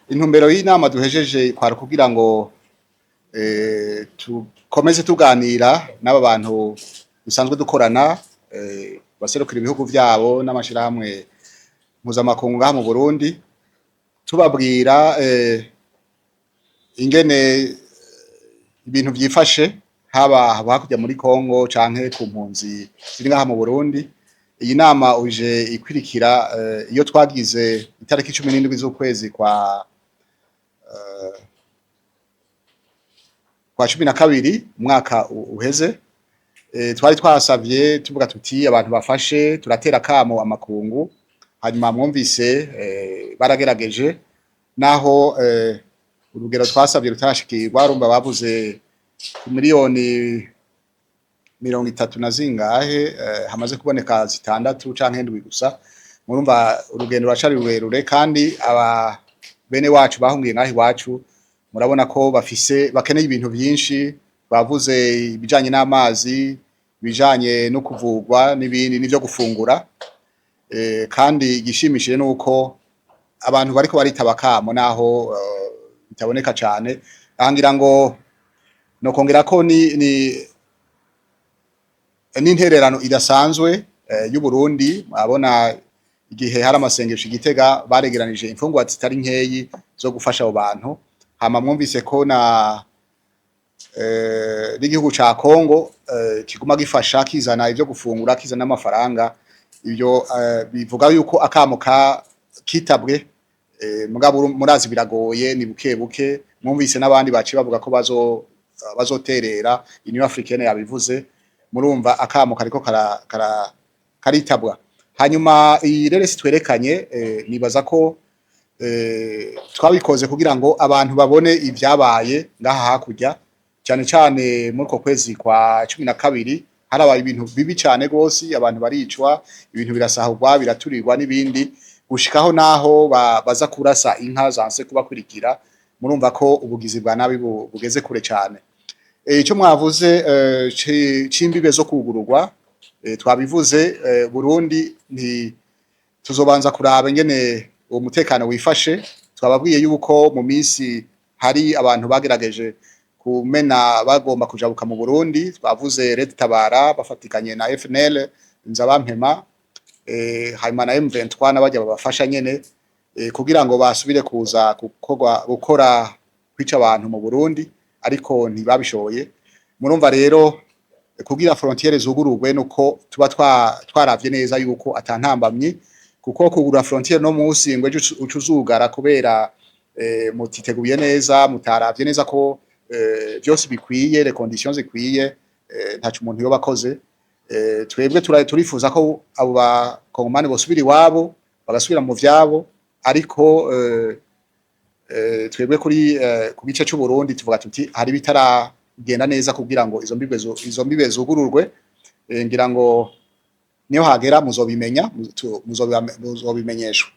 Intumbero y'inama duhejeje kwari kugira ngo tukomeze tuganira n'aba bantu dusanzwe dukorana baserukira ibihugu vyabo n'amashirahamwe mpuzamakungu ngaha mu Burundi, tubabwira ingene ibintu vyifashe haba hakurya muri Congo canke ku mpunzi ziri ngaha mu Burundi. Iyi nama uje ikwirikira iyo twagize itariki 17 z'ukwezi kwa 12 umwaka uheze. Twari twasavye tuvuga tuti abantu bafashe turatera kamo amakungu, hanyuma mwumvise baragerageje naho urugero twasavye rutashikirwa, urumva bavuze miliyoni 30 na zingahe, hamaze kuboneka 6 canke 7 gusa. Murumva urugendo ruracari rurerure, kandi aba bene wacu bahungiye ngaho iwacu murabona ko bakeneye ibintu vyinshi. Bavuze ibijanye n'amazi, ibijanye no kuvugwa n'ibindi n'ivyo gufungura, kandi igishimishije nuko abantu bariko baritaba kamo naho bitaboneka cane. Ngira ngo nokongera ko n'intererano idasanzwe y'u Burundi. Abona igihe hari amasengesho Gitega baregeranije imfungwa zitari nkeyi zo gufasha abo bantu, hama mwumvise ko n'igihugu ca Congo kiguma gifasha kizana ivyo gufungura, kizana n'amafaranga. Ivyo bivuga yuko akamo kitabwe, mugabo murazi biragoye, ni buke buke. Mwumvise n'abandi baciye bavuga ko bazoterera, Union Africaine yabivuze. Murumva akamo kariko karitabwa. Hanyuma iyi rero twerekanye, nibaza ko twabikoze kugira ngo abantu babone ivyabaye ngaha hakurya, cyane cyane muri ko kwezi kwa 12 harabaye ibintu bibi cyane gose. Abantu baricwa, ibintu birasahurwa, biraturirwa n'ibindi, gushikaho naho baza kurasa inka zanse kubakurikira. Murumva ko ubugizi bwa nabi bugeze kure cyane. Ico mwavuze c'imbibe zo kugururwa, twabivuze. Burundi tuzobanza kuraba ingene uwo mutekano wifashe. Twababwiye yuko mu minsi hari abantu bagerageje kumena bagomba kujabuka mu Burundi. Twavuze Red Tabara bafatikanye na FNL Nzabampema, hanyuma na M23 n'abajya babafasha nyene, kugira ngo basubire kuza gukora kwica abantu mu Burundi, ariko ntibabishoboye. Murumva rero kugira frontiere zugururwe nuko tuba twaravye neza yuko atantambamye, kuko kugura frontiere no musi ngo ucuzugara kubera mutiteguye neza, mutaravye neza ko vyose bikwiye, les conditions zikwiye, ntacu umuntu yoba akoze. Twebwe turifuza ko abo bakongomani bosubira iwabo bagasubira mu vyabo, ariko twebwe ku gice c'u Burundi tuvuga tuti hari bitaragenda neza kugira ngo izo mbibe zugururwe. Ngira ngo niyo hagera muzobimenya, muzobimenyeshwa.